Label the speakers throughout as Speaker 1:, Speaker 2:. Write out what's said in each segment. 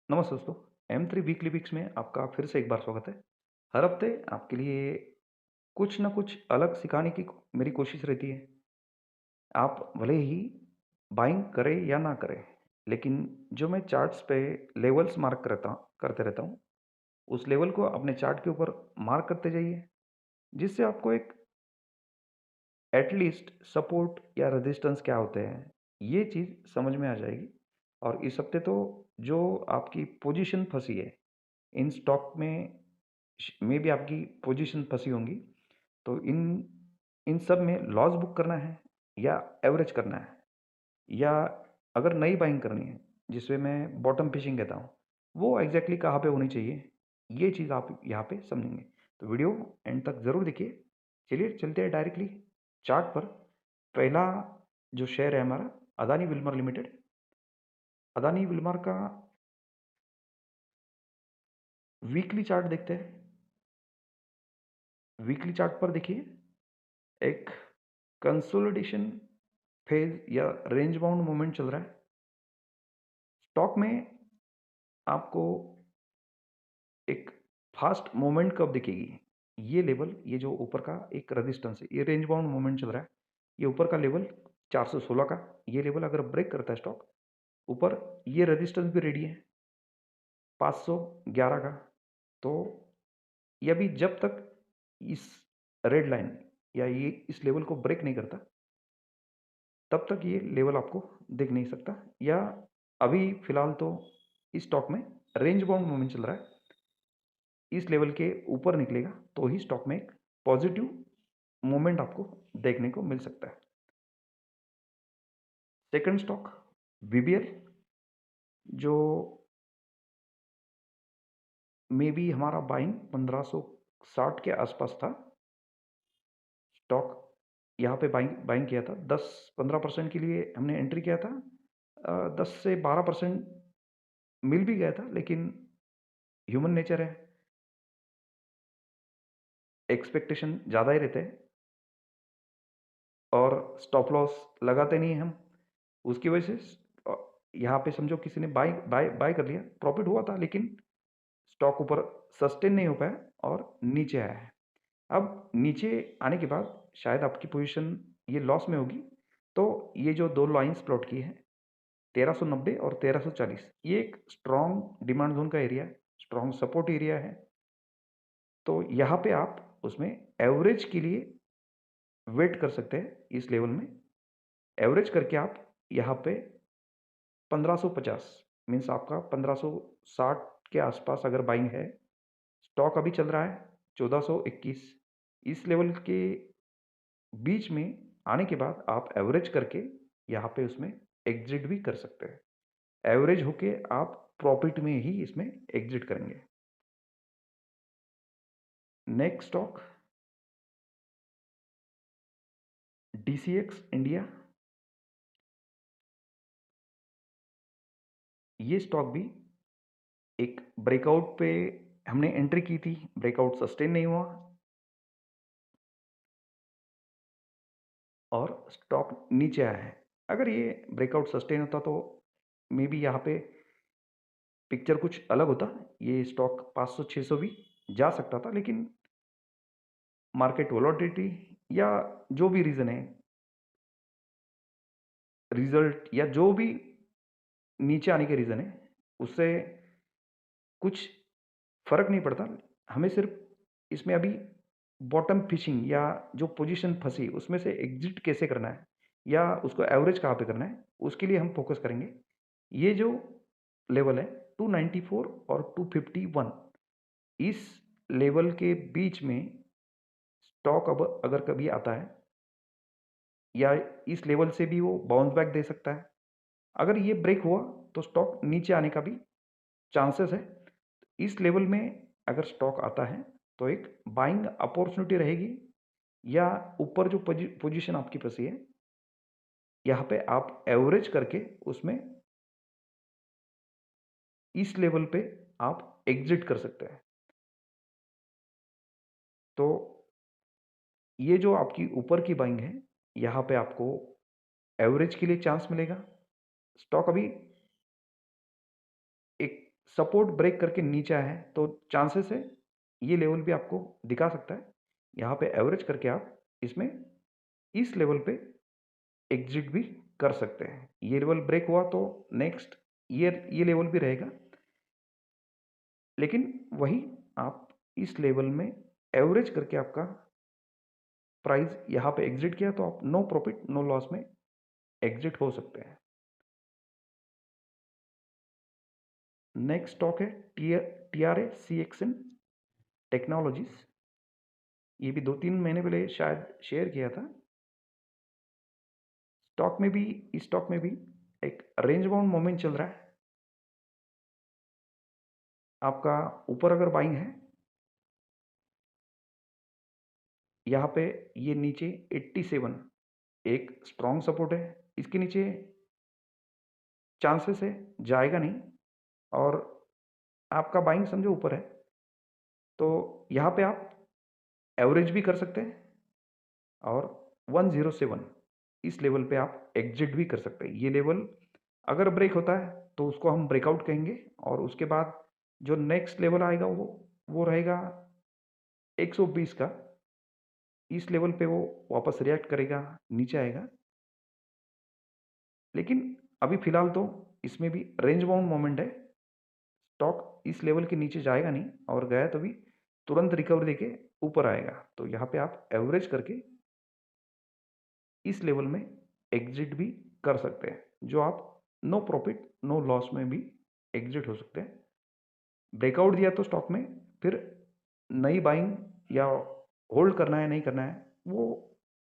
Speaker 1: नमस्ते दोस्तों। M3 weekly pics में आपका फिर से एक बार स्वागत है। हर हफ्ते आपके लिए कुछ ना कुछ अलग सिखाने की मेरी कोशिश रहती है। आप भले ही बाइंग करें या ना करें, लेकिन जो मैं चार्ट्स पे लेवल्स मार्क करते रहता हूँ, उस लेवल को अपने चार्ट के ऊपर मार्क करते जाइए, जिससे आपको एक एटलीस्ट सपोर्ट या रेजिस्टेंस क्या होते हैं, ये चीज़ समझ में आ जाएगी। और इस हफ्ते तो जो आपकी पोजीशन फंसी है इन स्टॉक में भी आपकी पोजीशन फंसी होंगी, तो इन इन सब में लॉस बुक करना है या एवरेज करना है, या अगर नई बाइंग करनी है जिसमें मैं बॉटम फिशिंग कहता हूँ, वो एग्जैक्टली कहाँ पे होनी चाहिए, ये चीज़ आप यहाँ पे समझेंगे। तो वीडियो एंड तक ज़रूर देखिए। चलिए चलते हैं डायरेक्टली चार्ट पर। पहला जो शेयर है हमारा Adani Wilmer limited. Adani Wilmer का वीकली चार्ट देखते हैं। वीकली चार्ट पर देखिए, एक कंसोलिडेशन फेज या रेंज बाउंड मूवमेंट चल रहा है। स्टॉक में आपको एक फास्ट मूवमेंट कब दिखेगी, ये लेवल, ये जो ऊपर का एक रेजिस्टेंस है, ये रेंज बाउंड मूवमेंट चल रहा है। ये ऊपर का लेवल 416 का, ये लेवल अगर ब्रेक करता है स्टॉक ऊपर, ये रेजिस्टेंस भी रेडी है 511 का। तो ये अभी जब तक इस रेड लाइन या ये इस लेवल को ब्रेक नहीं करता, तब तक ये लेवल आपको दिख नहीं सकता। या अभी फिलहाल तो इस स्टॉक में रेंज बाउंड मूवमेंट चल रहा है। इस लेवल के ऊपर निकलेगा तो ही स्टॉक में एक पॉजिटिव मूवमेंट आपको देखने को मिल सकता है। सेकंड स्टॉक वीबीएल, जो मे बी हमारा बाइंग 1560 के आसपास था। स्टॉक यहाँ पे बाइंग बाइंग किया था, 10-15% के लिए हमने एंट्री किया था। 10 से 12% मिल भी गया था, लेकिन ह्यूमन नेचर है, एक्सपेक्टेशन ज़्यादा ही रहते हैं और स्टॉप लॉस लगाते नहीं हैं हम। उसकी वजह से यहाँ पे समझो किसी ने बाय बाय बाय कर लिया, प्रॉफिट हुआ था, लेकिन स्टॉक ऊपर सस्टेन नहीं हो पाया और नीचे आया है। अब नीचे आने के बाद शायद आपकी पोजीशन ये लॉस में होगी। तो ये जो दो लाइंस प्लॉट की है, 1390 और 1340, ये एक स्ट्रॉन्ग डिमांड जोन का एरिया है, स्ट्रॉन्ग सपोर्ट एरिया है। तो यहाँ पे आप उसमें एवरेज के लिए वेट कर सकते हैं। इस लेवल में एवरेज करके आप यहाँ पे 1550 मीन्स आपका 1560 के आसपास अगर बाइंग है, स्टॉक अभी चल रहा है 1421, इस लेवल के बीच में आने के बाद आप एवरेज करके यहाँ पे उसमें एग्जिट भी कर सकते हैं। एवरेज होके आप प्रॉफिट में ही इसमें एग्जिट करेंगे। Next stock DCX India. ये स्टॉक भी एक ब्रेकआउट पे हमने एंट्री की थी, ब्रेकआउट सस्टेन नहीं हुआ और स्टॉक नीचे आया है। अगर ये ब्रेकआउट सस्टेन होता तो मे बी यहाँ पे पिक्चर कुछ अलग होता। ये स्टॉक 500-600 भी जा सकता था, लेकिन मार्केट वोलेटिलिटी या जो भी रीज़न है, रिजल्ट या जो भी नीचे आने के रीज़न है, उससे कुछ फ़र्क नहीं पड़ता। हमें सिर्फ इसमें अभी बॉटम फिशिंग या जो पोजीशन फंसी उसमें से एग्जिट कैसे करना है या उसको एवरेज कहाँ पे करना है, उसके लिए हम फोकस करेंगे। ये जो लेवल है 294 और 251, इस लेवल के बीच में स्टॉक अब अगर कभी आता है या इस लेवल से भी वो बाउंस बैक दे सकता है। अगर ये ब्रेक हुआ तो स्टॉक नीचे आने का भी चांसेस है। इस लेवल में अगर स्टॉक आता है तो एक बाइंग अपॉर्चुनिटी रहेगी, या ऊपर जो पोजीशन आपकी फंसी है, यहाँ पे आप एवरेज करके उसमें इस लेवल पे आप एग्जिट कर सकते हैं। तो ये जो आपकी ऊपर की बाइंग है, यहाँ पे आपको एवरेज के लिए चांस मिलेगा। स्टॉक अभी एक सपोर्ट ब्रेक करके नीचे आया है तो चांसेस है ये लेवल भी आपको दिखा सकता है। यहाँ पे एवरेज करके आप इसमें इस लेवल पे एग्जिट भी कर सकते हैं। ये लेवल ब्रेक हुआ तो नेक्स्ट ये लेवल भी रहेगा, लेकिन वही आप इस लेवल में एवरेज करके आपका प्राइस यहाँ पे एग्जिट किया तो आप नो प्रॉफिट नो लॉस में एग्जिट हो सकते हैं। नेक्स्ट स्टॉक है TRA CXN टेक्नोलॉजीज। ये भी 2-3 महीने पहले शायद शेयर किया था। इस स्टॉक में भी एक रेंज बाउंड मोमेंट चल रहा है। आपका ऊपर अगर बाइंग है, यहाँ पे ये नीचे 87 एक स्ट्रॉन्ग सपोर्ट है। इसके नीचे चांसेस है जाएगा नहीं, और आपका बाइंग समझो ऊपर है तो यहाँ पे आप एवरेज भी कर सकते हैं, और 107 इस लेवल पे आप एग्जिट भी कर सकते हैं। ये लेवल अगर ब्रेक होता है तो उसको हम ब्रेकआउट कहेंगे, और उसके बाद जो नेक्स्ट लेवल आएगा वो रहेगा 120 का। इस लेवल पे वो वापस रिएक्ट करेगा, नीचे आएगा। लेकिन अभी फिलहाल तो इसमें भी रेंज बाउंड मोमेंट है। स्टॉक इस लेवल के नीचे जाएगा नहीं, और गया तो भी तुरंत रिकवर देके ऊपर आएगा। तो यहाँ पे आप एवरेज करके इस लेवल में एग्जिट भी कर सकते हैं, जो आप नो प्रॉफिट नो लॉस में भी एग्जिट हो सकते हैं। ब्रेकआउट दिया तो स्टॉक में फिर नई बाइंग या होल्ड करना है नहीं करना है वो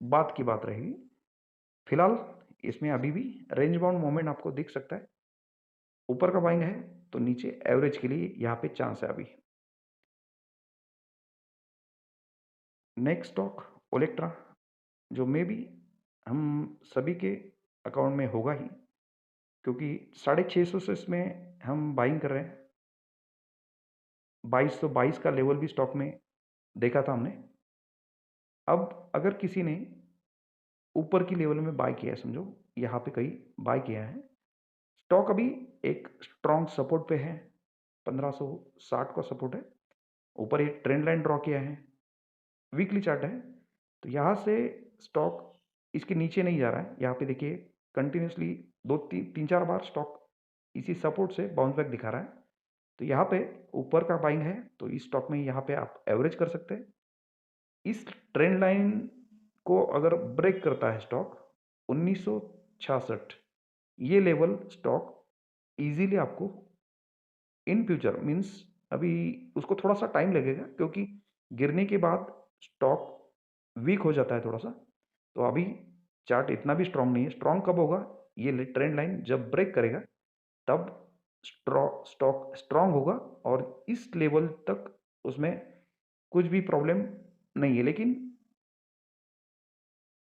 Speaker 1: बात की बात रहेगी। फिलहाल इसमें अभी भी रेंज बाउंड मोमेंट आपको दिख सकता है। ऊपर का बाइंग है तो नीचे एवरेज के लिए यहाँ पे चांस है अभी। नेक्स्ट स्टॉक ओलेक्ट्रा, जो मे भी हम सभी के अकाउंट में होगा ही, क्योंकि 650 से इसमें हम बाइंग कर रहे हैं। 2222 का लेवल भी स्टॉक में देखा था हमने। अब अगर किसी ने ऊपर की लेवल में बाय किया है, समझो यहाँ पे कहीं बाय किया है, स्टॉक अभी एक स्ट्रॉन्ग सपोर्ट पे है। 1560 का सपोर्ट है। ऊपर एक ट्रेंड लाइन ड्रॉ किया है, वीकली चार्ट है। तो यहाँ से स्टॉक इसके नीचे नहीं जा रहा है। यहाँ पे देखिए कंटिन्यूसली 2-3-4 बार स्टॉक इसी सपोर्ट से बाउंस बैक दिखा रहा है। तो यहाँ पे ऊपर का बाइंग है तो इस स्टॉक में यहाँ पे आप एवरेज कर सकते हैं। इस ट्रेंड लाइन को अगर ब्रेक करता है स्टॉक 1966, ये लेवल स्टॉक इजीली आपको इन फ्यूचर मीन्स अभी उसको थोड़ा सा टाइम लगेगा, क्योंकि गिरने के बाद स्टॉक वीक हो जाता है थोड़ा सा। तो अभी चार्ट इतना भी स्ट्रांग नहीं है। स्ट्रांग कब होगा? ये ट्रेंड लाइन जब ब्रेक करेगा तब स्टॉक स्ट्रांग होगा, और इस लेवल तक उसमें कुछ भी प्रॉब्लम नहीं है। लेकिन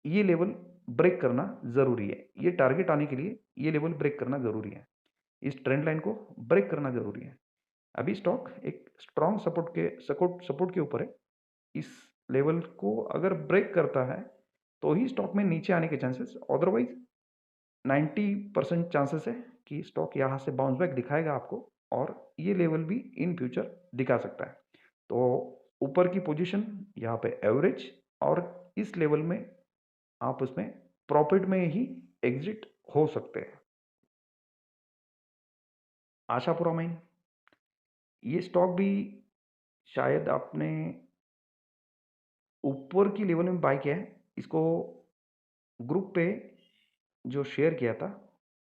Speaker 1: ये लेवल ब्रेक करना ज़रूरी है। ये टारगेट आने के लिए ये लेवल ब्रेक करना ज़रूरी है। इस ट्रेंड लाइन को ब्रेक करना ज़रूरी है। अभी स्टॉक एक स्ट्रॉन्ग सपोर्ट के ऊपर है। इस लेवल को अगर ब्रेक करता है तो ही स्टॉक में नीचे आने के चांसेस, अदरवाइज 90% चांसेस है कि स्टॉक यहाँ से बाउंस बैक दिखाएगा आपको, और ये लेवल भी इन फ्यूचर दिखा सकता है। तो ऊपर की पोजीशन यहाँ पे एवरेज, और इस लेवल में आप उसमें प्रॉफिट में ही एग्जिट हो सकते हैं। आशापुरा माइन, ये स्टॉक भी शायद आपने ऊपर की लेवल में बाय किया है। इसको ग्रुप पे जो शेयर किया था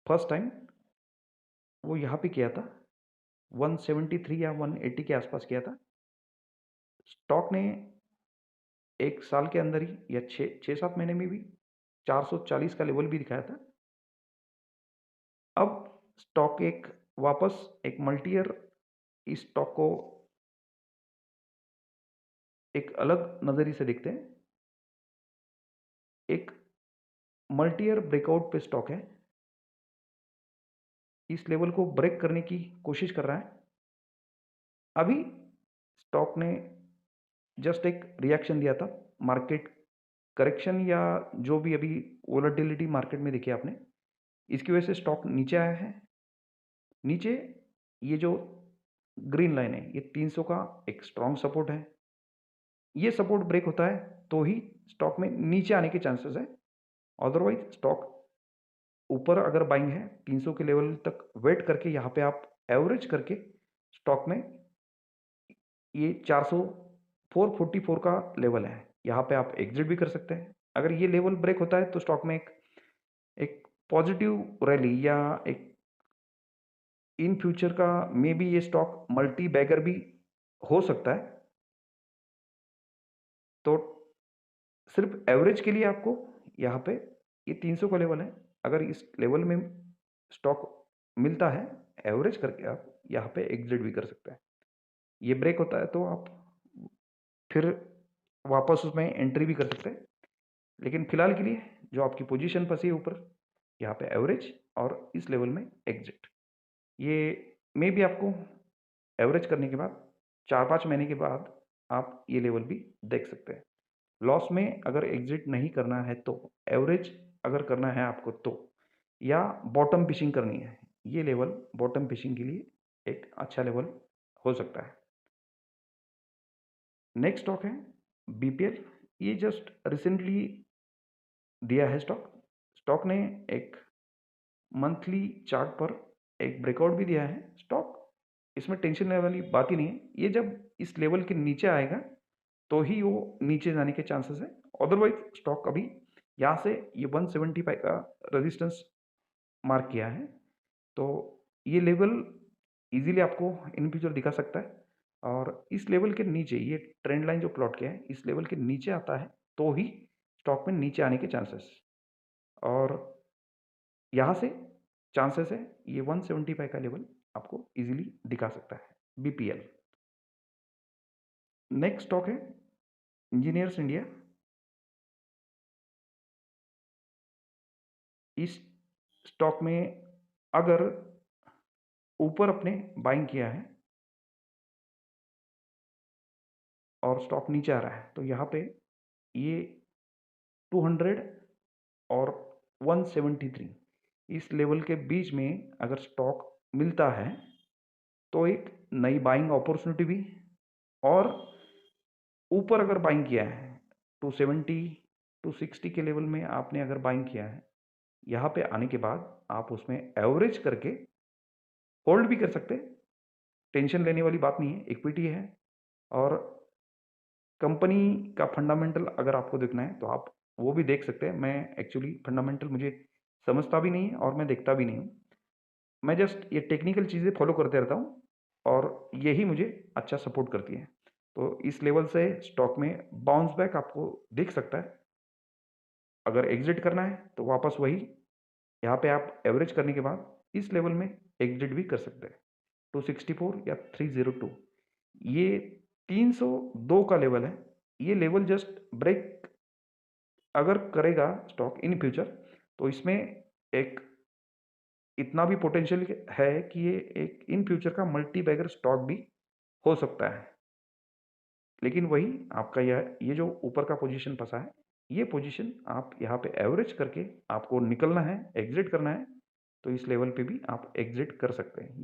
Speaker 1: फर्स्ट टाइम, वो यहाँ पे किया था 173 या 180 के आसपास किया था। स्टॉक ने एक साल के अंदर ही या 6-7 महीने में भी 440 का लेवल भी दिखाया था। अब स्टॉक एक वापस एक मल्टी ईयर इस स्टॉक को एक अलग नज़रिए से देखते हैं। एक मल्टी ईयर ब्रेकआउट पे स्टॉक है। इस लेवल को ब्रेक करने की कोशिश कर रहा है। अभी स्टॉक ने जस्ट एक रिएक्शन दिया था, मार्केट करेक्शन या जो भी अभी वोलेटिलिटी मार्केट में देखी आपने, इसकी वजह से स्टॉक नीचे आया है। नीचे ये जो ग्रीन लाइन है, ये 300 का एक स्ट्रॉन्ग सपोर्ट है। ये सपोर्ट ब्रेक होता है तो ही स्टॉक में नीचे आने के चांसेस है, अदरवाइज स्टॉक ऊपर अगर बाइंग है 300 के लेवल तक वेट करके यहाँ पे आप एवरेज करके स्टॉक में ये 444 का लेवल है, यहाँ पे आप एग्जिट भी कर सकते हैं। अगर ये लेवल ब्रेक होता है तो स्टॉक में एक पॉजिटिव रैली या एक इन फ्यूचर का मे बी ये स्टॉक मल्टी बैगर भी हो सकता है। तो सिर्फ एवरेज के लिए आपको यहाँ पे ये 300 का लेवल है, अगर इस लेवल में स्टॉक मिलता है एवरेज करके आप यहाँ पे एग्जिट भी कर सकते हैं। ये ब्रेक होता है तो आप फिर वापस उसमें एंट्री भी कर सकते हैं, लेकिन फिलहाल के लिए जो आपकी पोजीशन फंसी है ऊपर, यहाँ पे एवरेज और इस लेवल में एग्जिट, ये मे भी आपको एवरेज करने के बाद 4-5 महीने के बाद आप ये लेवल भी देख सकते हैं। लॉस में अगर एग्जिट नहीं करना है तो एवरेज अगर करना है आपको तो, या बॉटम फिशिंग करनी है, ये लेवल बॉटम फिशिंग के लिए एक अच्छा लेवल हो सकता है। नेक्स्ट स्टॉक है बीपीएल, ये जस्ट रिसेंटली दिया है स्टॉक। स्टॉक ने एक मंथली चार्ट पर एक ब्रेकआउट भी दिया है। स्टॉक इसमें टेंशन लेने वाली बात ही नहीं है, ये जब इस लेवल के नीचे आएगा तो ही वो नीचे जाने के चांसेस है, अदरवाइज स्टॉक अभी यहाँ से ये 175 का रेजिस्टेंस मार्क किया है, तो ये लेवल इजीली आपको इन फ्यूचर दिखा सकता है। और इस लेवल के नीचे ये ट्रेंड लाइन जो प्लॉट किया है इस लेवल के नीचे आता है तो ही स्टॉक में नीचे आने के चांसेस, और यहाँ से चांसेस है ये 175 का लेवल आपको इजीली दिखा सकता है बीपीएल। नेक्स्ट स्टॉक है इंजीनियर्स इंडिया। इस स्टॉक में अगर ऊपर अपने बाइंग किया है और स्टॉक नीचे आ रहा है तो यहाँ पे ये 200 और 173 इस लेवल के बीच में अगर स्टॉक मिलता है तो एक नई बाइंग अपॉर्चुनिटी भी, और ऊपर अगर बाइंग किया है 270 260 के लेवल में आपने अगर बाइंग किया है, यहाँ पे आने के बाद आप उसमें एवरेज करके होल्ड भी कर सकते हैं, टेंशन लेने वाली बात नहीं है, इक्विटी है। और कंपनी का फंडामेंटल अगर आपको देखना है तो आप वो भी देख सकते हैं। मैं एक्चुअली फंडामेंटल मुझे समझता भी नहीं है और मैं देखता भी नहीं हूँ, मैं जस्ट ये टेक्निकल चीज़ें फॉलो करते रहता हूँ और यही मुझे अच्छा सपोर्ट करती है। तो इस लेवल से स्टॉक में बाउंस बैक आपको दिख सकता है। अगर एग्जिट करना है तो वापस वही यहाँ पे आप एवरेज करने के बाद इस लेवल में एग्जिट भी कर सकते हैं 264 या 302, ये 302 का लेवल है। ये लेवल जस्ट ब्रेक अगर करेगा स्टॉक इन फ्यूचर तो इसमें एक इतना भी पोटेंशियल है कि ये एक इन फ्यूचर का मल्टी बैगर स्टॉक भी हो सकता है। लेकिन वही आपका ये जो ऊपर का पोजीशन फंसा है, ये पोजीशन आप यहाँ पे एवरेज करके आपको निकलना है, एग्जिट करना है, तो इस लेवल पे भी आप एग्जिट कर सकते हैं।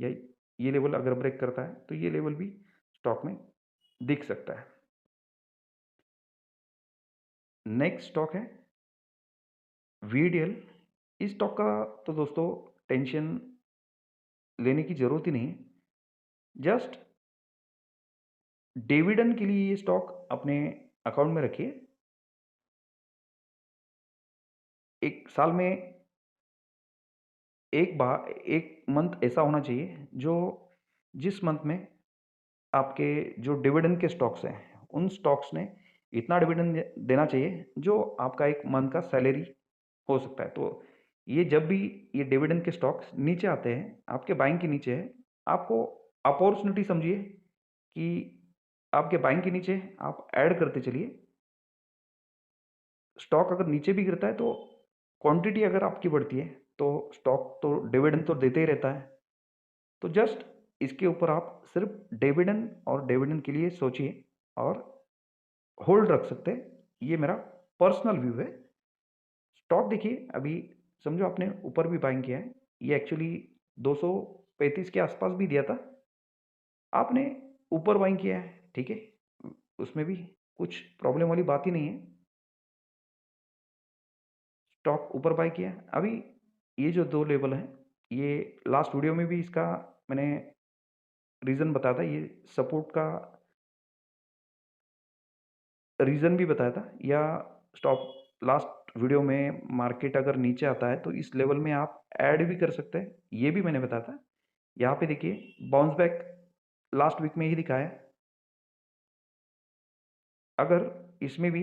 Speaker 1: ये लेवल अगर ब्रेक करता है तो ये लेवल भी स्टॉक में दिख सकता है। नेक्स्ट स्टॉक है वीडीएल। इस स्टॉक का तो दोस्तों टेंशन लेने की ज़रूरत ही नहीं है, जस्ट डिविडेंड के लिए ये स्टॉक अपने अकाउंट में रखिए। एक साल में एक मंथ ऐसा होना चाहिए जो जिस मंथ में आपके जो डिविडेंड के स्टॉक्स हैं उन स्टॉक्स ने इतना डिविडेंड देना चाहिए जो आपका एक मंथ का सैलरी हो सकता है। तो ये जब भी ये डिविडेंड के स्टॉक्स नीचे आते हैं, आपके बाइंग के नीचे है, आपको अपॉर्चुनिटी समझिए कि आपके बाइंग के नीचे आप ऐड करते चलिए। स्टॉक अगर नीचे भी गिरता है तो क्वांटिटी अगर आपकी बढ़ती है तो स्टॉक तो डिविडेंड तो देते ही रहता है। तो जस्ट इसके ऊपर आप सिर्फ डिविडेंड और डिविडेंड के लिए सोचिए और होल्ड रख सकते हैं, ये मेरा पर्सनल व्यू है। स्टॉक देखिए अभी समझो आपने ऊपर भी बाइंग किया है, ये एक्चुअली 235 के आसपास भी दिया था, आपने ऊपर बाइंग किया है, ठीक है, उसमें भी कुछ प्रॉब्लम वाली बात ही नहीं है। स्टॉक ऊपर बाय किया। अभी ये जो 2 लेवल हैं, ये लास्ट वीडियो में भी इसका मैंने रीज़न बताया था, ये सपोर्ट का रीज़न भी बताया था, या स्टॉप लास्ट वीडियो में मार्केट अगर नीचे आता है तो इस लेवल में आप ऐड भी कर सकते हैं, ये भी मैंने बताया था। यहाँ पे देखिए बाउंस बैक लास्ट वीक में ही दिखाया। अगर इसमें भी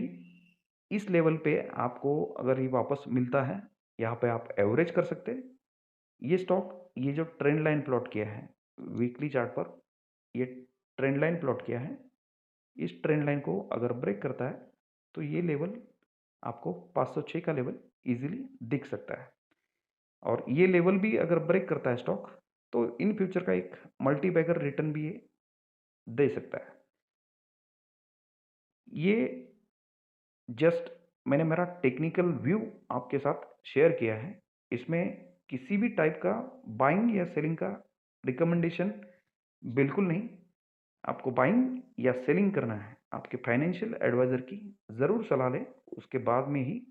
Speaker 1: इस लेवल पे आपको अगर ये वापस मिलता है, यहाँ पे आप एवरेज कर सकते हैं। ये स्टॉक ये जो ट्रेंड लाइन प्लॉट किया है वीकली चार्ट पर, ये ट्रेंड लाइन प्लॉट किया है। इस ट्रेंड लाइन को अगर ब्रेक करता है तो ये लेवल आपको 506 का लेवल इजीली दिख सकता है। और ये लेवल भी अगर ब्रेक करता है स्टॉक, तो इन फ्यूचर का एक मल्टी बैगर रिटर्न भी ये दे सकता है। ये जस्ट मैंने मेरा टेक्निकल व्यू आपके साथ शेयर किया है। इसमें किसी भी टाइप का बाइंग या सेलिंग का रिकमेंडेशन बिल्कुल नहीं। आपको बाइंग या सेलिंग करना है, आपके फाइनेंशियल एडवाइज़र की ज़रूर सलाह लें, उसके बाद में ही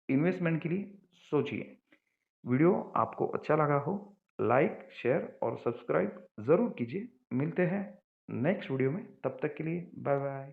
Speaker 1: इन्वेस्टमेंट के लिए सोचिए। वीडियो आपको अच्छा लगा हो, लाइक, शेयर और सब्सक्राइब ज़रूर कीजिए। मिलते हैं नेक्स्ट वीडियो में, तब तक के लिए बाय बाय।